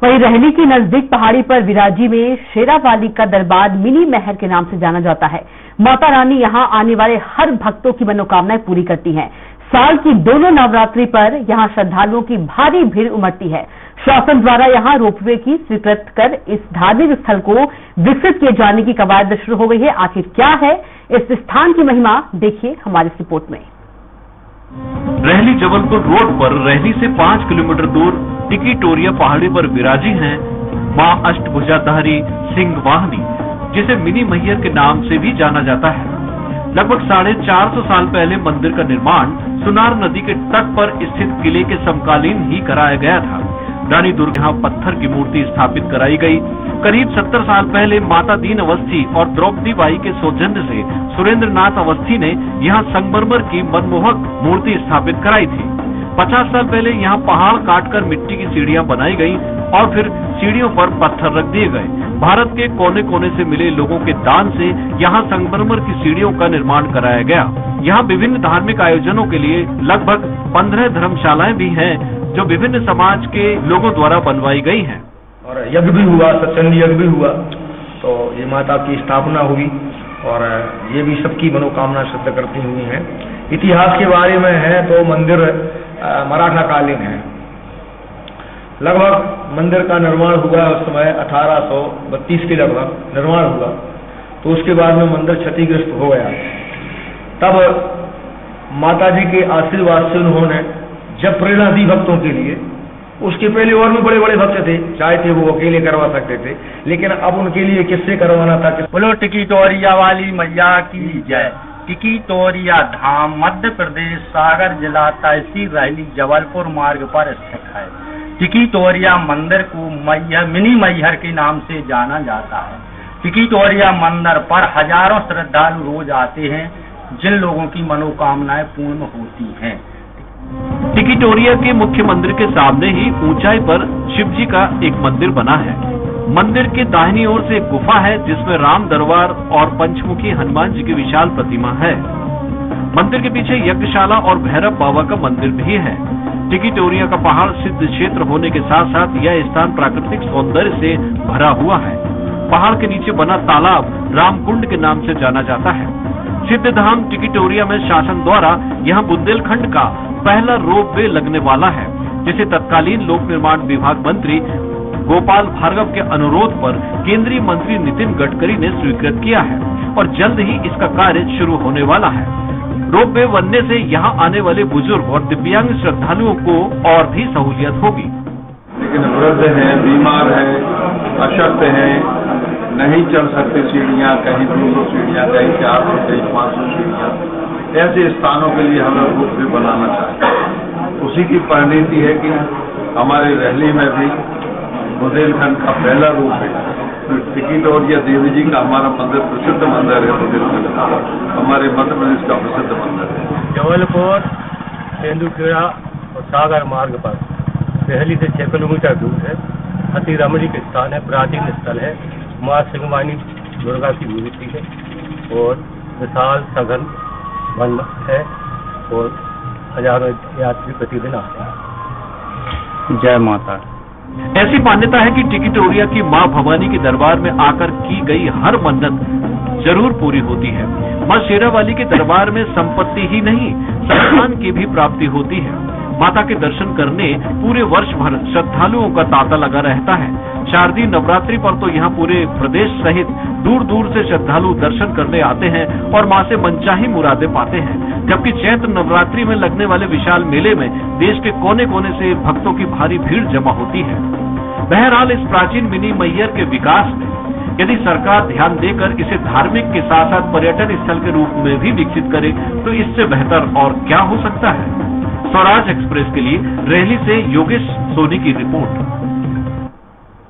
वहीं रहली की नजदीक पहाड़ी पर विराजी में शेरावाली का दरबार मिनी महर के नाम से जाना जाता है। माता रानी यहां आने वाले हर भक्तों की मनोकामनाएं पूरी करती हैं। साल की दोनों नवरात्रि पर यहां श्रद्धालुओं की भारी भीड़ उमड़ती है। शासन द्वारा यहां रोपवे की स्वीकृत कर इस धार्मिक स्थल को विकसित किए जाने की कवायद शुरू हो गई है। आखिर क्या है इस स्थान की महिमा, देखिए हमारी रिपोर्ट में। रहली जबलपुर रोड पर रहली से 5 किलोमीटर दूर टिकिटोरिया पहाड़ी पर विराजी हैं मां अष्टभुजाधारी सिंह वाहनी, जिसे मिनी मैहर के नाम से भी जाना जाता है। लगभग 450 साल पहले मंदिर का निर्माण सुनार नदी के तट पर स्थित किले के समकालीन ही कराया गया था। रानी दुर्गा यहाँ पत्थर की मूर्ति स्थापित कराई गई। करीब 70 साल पहले माता दीन अवस्थी और द्रौपदी बाई के सौजन्य से सुरेंद्र नाथ अवस्थी ने यहाँ संगमरमर की मनमोहक मूर्ति स्थापित कराई थी। 50 साल पहले यहाँ पहाड़ काटकर मिट्टी की सीढ़ियां बनाई गई और फिर सीढ़ियों पर पत्थर रख दिए गए। भारत के कोने कोने से मिले लोगों के दान से यहाँ संगमरमर की सीढ़ियों का निर्माण कराया गया। यहाँ विभिन्न धार्मिक आयोजनों के लिए लगभग 15 धर्मशालाएं भी हैं, जो विभिन्न समाज के लोगों द्वारा बनवाई गई हैं। और यज्ञ भी हुआ, सत्संग यज्ञ भी हुआ, तो ये माता की स्थापना हुई और ये भी सबकी मनोकामना सिद्ध करती हुई है। इतिहास के बारे में है तो मंदिर मराठा कालीन है। लगभग मंदिर का निर्माण हुआ उस समय 1832 के लगभग निर्माण हुआ, तो उसके बाद में मंदिर क्षतिग्रस्त हो गया। तब माता जी के आशीर्वाद से उन्होंने जब प्रेरणा दी भक्तों के लिए, उसके पहले और भी बड़े बड़े भक्त थे, चाहते वो अकेले करवा सकते थे, लेकिन अब उनके लिए किससे करवाना था। बोलो टिकिटोरिया वाली मैया की जय। टिकिटोरिया धाम मध्य प्रदेश सागर जिला तहसील रहली जबलपुर मार्ग पर स्थित है। टिकिटोरिया मंदिर को मिनी मैहर के नाम से जाना जाता है। टिकिटोरिया मंदिर पर हजारों श्रद्धालु रोज आते हैं, जिन लोगों की मनोकामनाएं पूर्ण होती हैं। टिकिटोरिया के मुख्य मंदिर के सामने ही ऊंचाई पर शिव जी का एक मंदिर बना है। मंदिर के दाहिनी ओर से एक गुफा है, जिसमें राम दरबार और पंचमुखी हनुमान जी की विशाल प्रतिमा है। मंदिर के पीछे यज्ञशाला और भैरव बाबा का मंदिर भी है। टिकिटोरिया का पहाड़ सिद्ध क्षेत्र होने के साथ साथ यह स्थान प्राकृतिक सौंदर्य से भरा हुआ है। पहाड़ के नीचे बना तालाब रामकुंड के नाम से जाना जाता है। सिद्ध धाम टिकिटोरिया में शासन द्वारा यहाँ बुंदेलखंड का पहला रोपवे लगने वाला है, जिसे तत्कालीन लोक निर्माण विभाग मंत्री गोपाल भार्गव के अनुरोध पर केंद्रीय मंत्री नितिन गडकरी ने स्वीकृत किया है और जल्द ही इसका कार्य शुरू होने वाला है। रोपवे बनने से यहाँ आने वाले बुजुर्ग और दिव्यांग श्रद्धालुओं को और भी सहूलियत होगी। लेकिन वृद्ध हैं, बीमार हैं, अशक्त हैं, नहीं चढ़ सकते सीढ़ियाँ, कहीं 200 सीढ़ियाँ, कहीं 400, कहीं 500 सीढ़ियाँ, ऐसे स्थानों के लिए हमें रोपवे बनाना चाहते हैं। उसी की परिणति है कि हमारे रहली में भी बुंदेलखंड का पहला रोपवे, टिकिटोरिया देवी जी का हमारा मंदिर प्रसिद्ध मंदिर है। बुंदेलखंड का हमारे मध्य प्रदेश का प्रसिद्ध मंदिर है। जबलपुर तेंदुखेड़ा और सागर मार्ग पर रहली से 6 किलोमीटर दूर है। अति रमणीक स्थान है, प्राचीन स्थल है। माँ सिंहवानी दुर्गा की मूर्ति है और विशाल सघन वन है और हजारों यात्री प्रतिदिन आते हैं। जय माता। ऐसी मान्यता है कि टिकिटोरिया की मां भवानी के दरबार में आकर की गई हर मन्नत जरूर पूरी होती है। मां शेरावाली के दरबार में संपत्ति ही नहीं, सम्मान की भी प्राप्ति होती है। माता के दर्शन करने पूरे वर्ष भर श्रद्धालुओं का तांता लगा रहता है। शारदीय नवरात्रि पर तो यहाँ पूरे प्रदेश सहित दूर दूर से श्रद्धालु दर्शन करने आते हैं और मां से मनचाही मुरादें पाते हैं। जबकि चैत्र नवरात्रि में लगने वाले विशाल मेले में देश के कोने कोने से भक्तों की भारी भीड़ जमा होती है। बहरहाल इस प्राचीन मिनी मैहर के विकास में यदि सरकार ध्यान देकर इसे धार्मिक के साथ साथ पर्यटन स्थल के रूप में भी विकसित करे तो इससे बेहतर और क्या हो सकता है। स्वराज एक्सप्रेस के लिए रहली से योगेश सोनी की रिपोर्ट।